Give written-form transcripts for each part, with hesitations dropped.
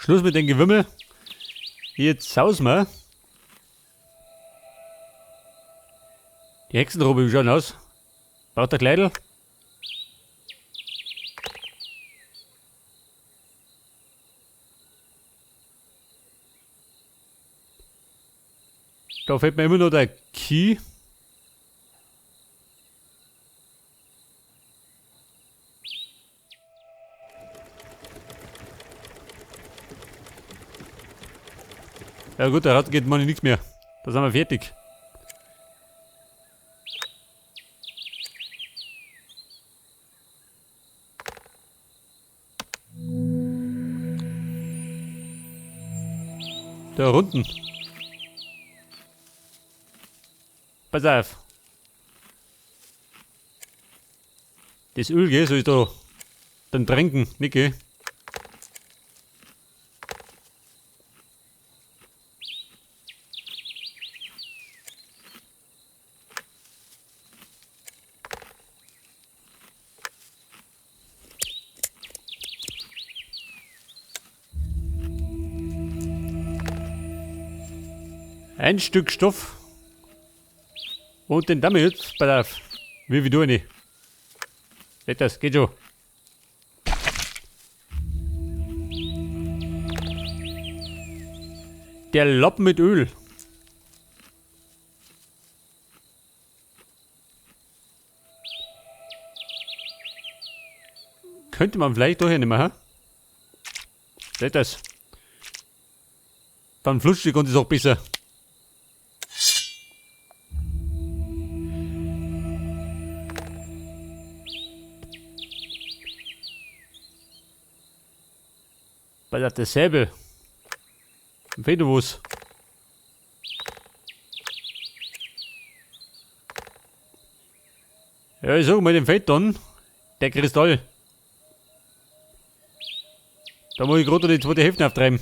Schluss mit dem Gewimmel. Jetzt sausen wir. Die Hexenrobe, wie schauen aus? Baut der Kleidel? Da fehlt mir immer noch der Key. Ja gut, der Rat geht mal nichts mehr. Da sind wir fertig. Da unten. Pass auf. Das Öl, gell, soll ich da dann tränken, nicht, gell? Ein Stück Stoff. Und den damit, pass auf. Wie du eine. Seht das, geht schon. Der Lappen mit Öl. Könnte man vielleicht doch hier nicht machen. Seht das. Dann flutscht die Ganze auch besser. Weil das dasselbe. Fehlt du was? Ja, ich sag mal, den fehlt dann der Kristall. Da muss ich gerade die zweite Hälfte auftreiben.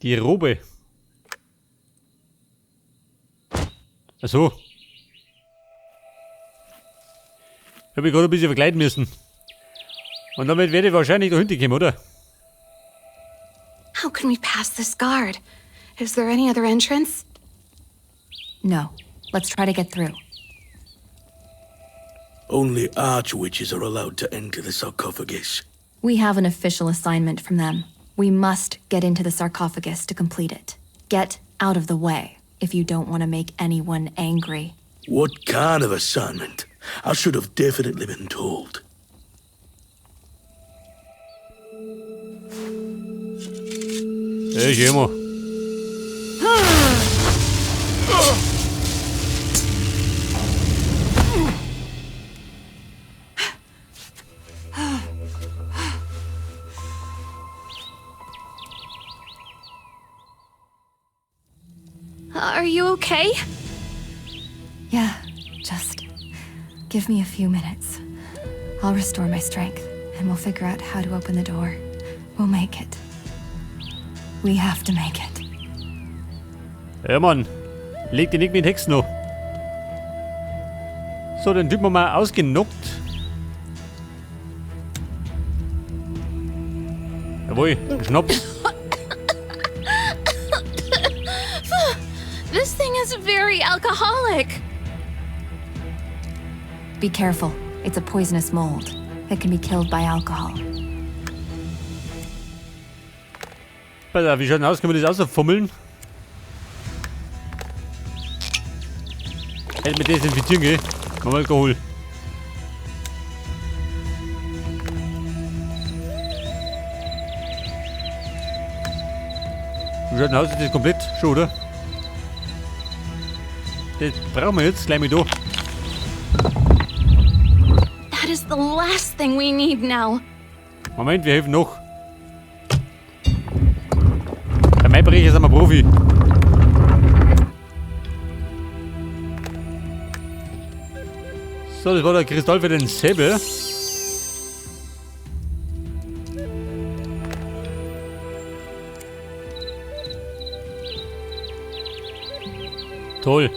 Die Robe. Achso. Ich habe mich gerade ein bisschen verkleiden müssen. Und damit werde ich wahrscheinlich da hinten kommen, oder? How can we pass this guard? Is there any other entrance? No. Let's try to get through. Only archwitches are allowed to enter the sarcophagus. We have an official assignment from them. We must get into the sarcophagus to complete it. Get out of the way if you don't want to make anyone angry. What kind of assignment? I should have definitely been told. Hey, geh mal. Are you okay? Yeah, just give me a few minutes. I'll restore my strength, and we'll figure out how to open the door. We'll make it. We have to make it. Ja, Mann. Leg die nicht mit Hexen noch. So, den Typen haben wir mal ausgenockt. Jawohl, Schnaps. This thing is very alcoholic. Be careful. It's a poisonous mold. It can be killed by alcohol. Pass auf, wie schaut denn aus? Können wir das außerfummeln? Hätte mit desinfizieren, gell? Machen wir Alkohol. Wie schaut denn aus? Ist das komplett schon, oder? Das brauchen wir jetzt gleich mal da. That is the last thing we need now. Moment, wir helfen noch. Bei meinem Bereich sind wir Profi. So, das war der Kristall für den Säbel. Toll.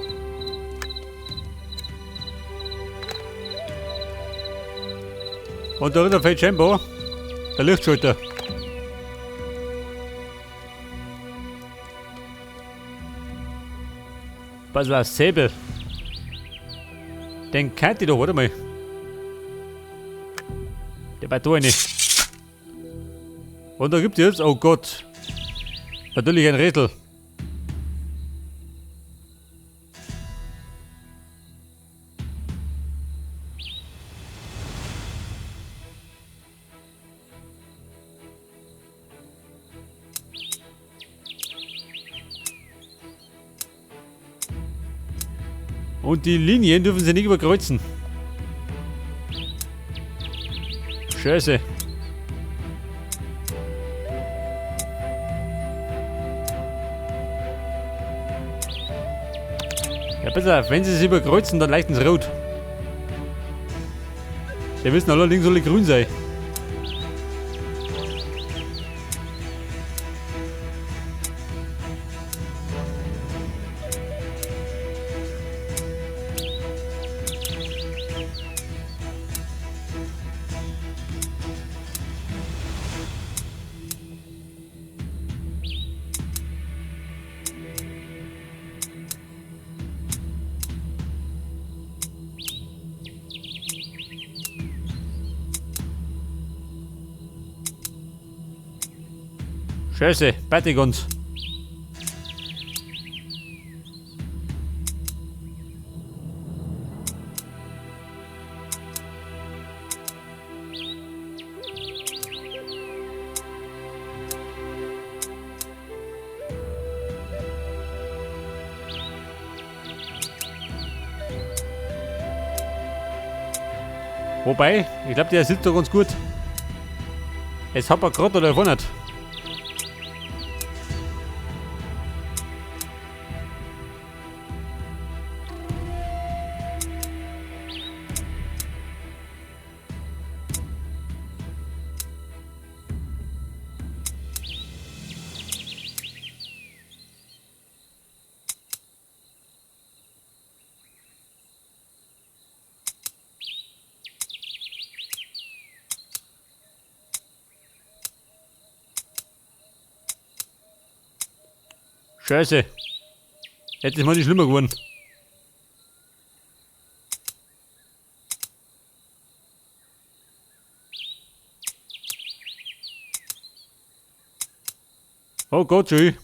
Und der Ritter Fate Chamber, der Lichtschalter. Was war Säbel? Den kennt ihr doch, warte mal. Der war da nicht. Und da gibt es jetzt, oh Gott, natürlich ein Rätsel. Und die Linien dürfen sie nicht überkreuzen. Scheiße. Ja, pass auf, wenn sie es überkreuzen, dann leuchten sie rot. Wir wissen allerdings, soll grün sein. Scheiße, Batigons. Wobei, ich glaube, der sitzt doch ganz gut. Es hat er gerade oder davon nicht. Scheiße. Jetzt ist mal nicht schlimmer geworden. Oh Gott, schön.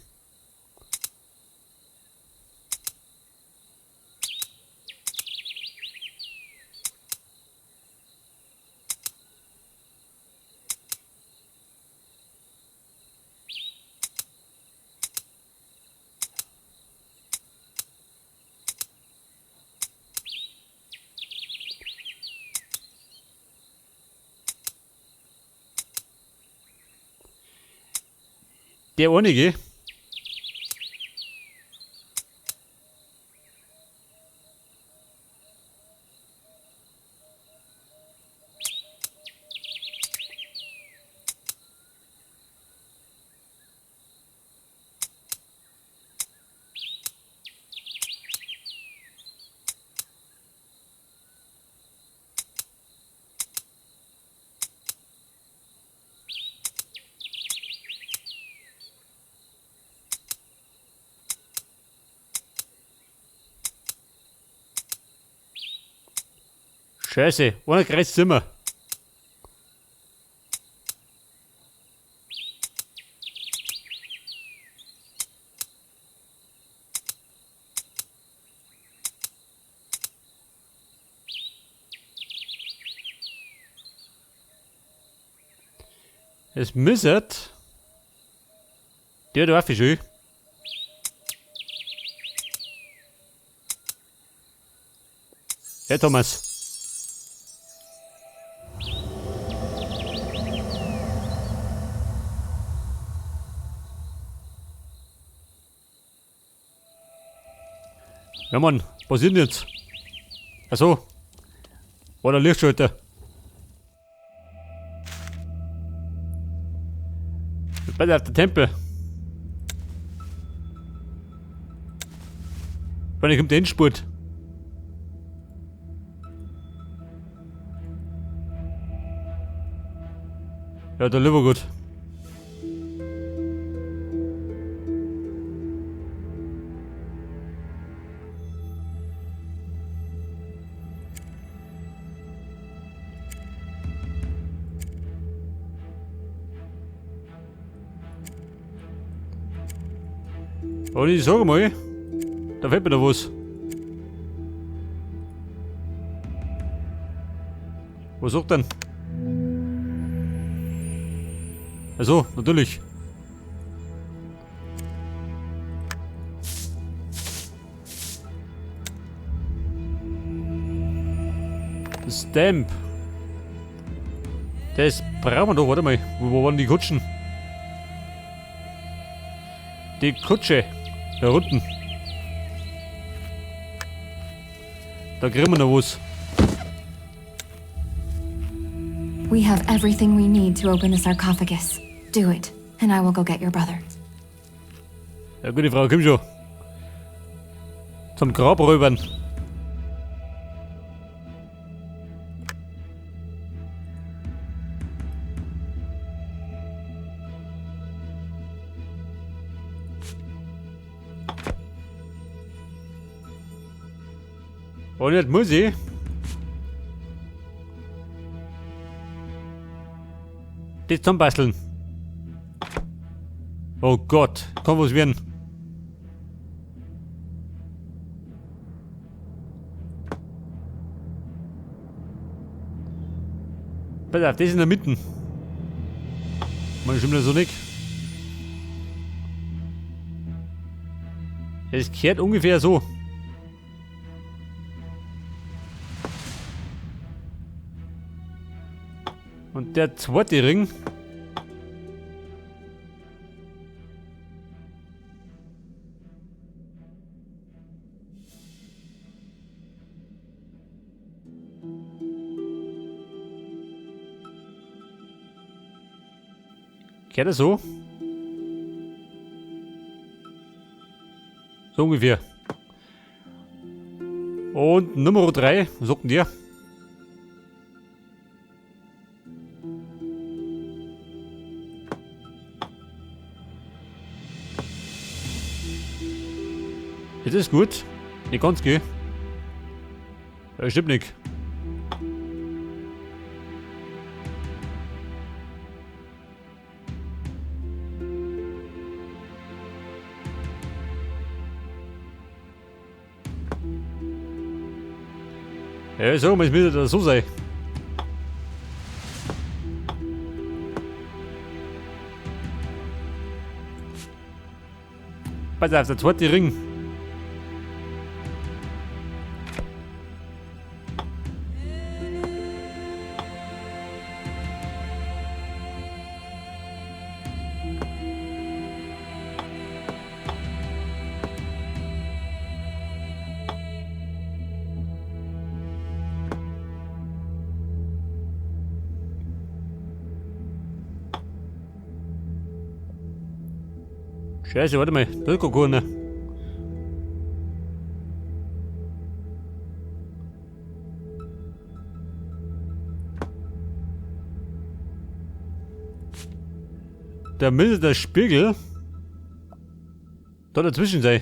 Der einige. Scheiße, ohne Kreis Zimmer. Es müsste der Waffe schön. Ja, Thomas. Ja, Mann, was ist denn jetzt? Achso. Oder Lichtschalter. Bei der Tempel. Wann kommt der Endspurt? Ja, der lieber gut. Und ich sage mal, da fällt mir da was. Was sagt denn? Also, natürlich. Stamp. Das brauchen wir doch, warte mal. Wo waren die Kutschen? Die Kutsche. Da unten. Da kriegen wir noch was. We have everything we need to open the sarcophagus. Do it, and I will go get your brother. Ja, gute Frau, komm schon. Zum Grabräubern. Und jetzt muss ich. Das zusammenbasteln. Oh Gott, kann was werden. Pass auf, das ist in der Mitte. Man stimmt das so nicht. Es kehrt ungefähr so. Und der zweite Ring. Kehrt er so? So ungefähr. Und Nummer 3, was sagt denn der? Jetzt ist gut. Nicht ganz gehen. Stimmt nicht. Ja, so, es müsste das so sein. Pass auf, der zweite Ring. Scheiße, warte mal, da ist gar keiner. Da müsste der Spiegel da dazwischen sein.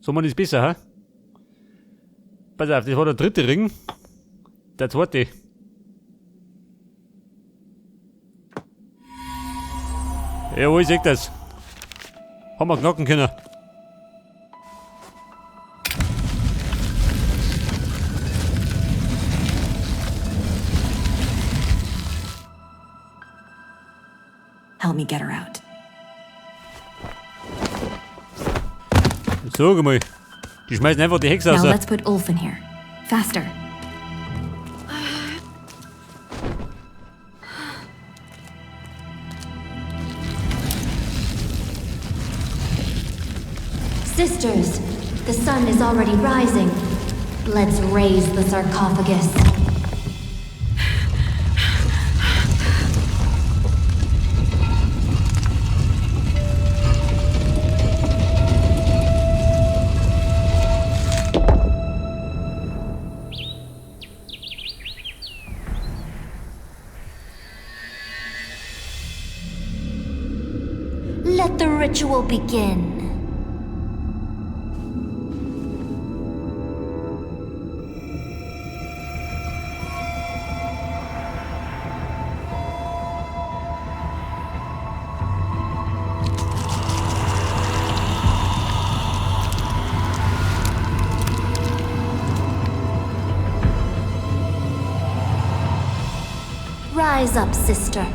So man ist besser, ha? Pass auf, das war der dritte Ring. Der zweite. Jawohl, ich seh das. Haben wir knacken können. Help me get her out. Sag mal, die schmeißen einfach die Hexe Now raus. let's put Ulf in here. Faster. Sisters, the sun is already rising. Let's raise the sarcophagus. Let the ritual begin. Rise up, sister.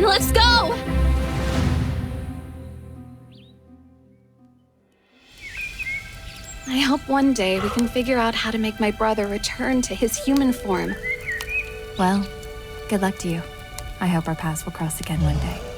Let's go! I hope one day we can figure out how to make my brother return to his human form. Well, good luck to you. I hope our paths will cross again one day.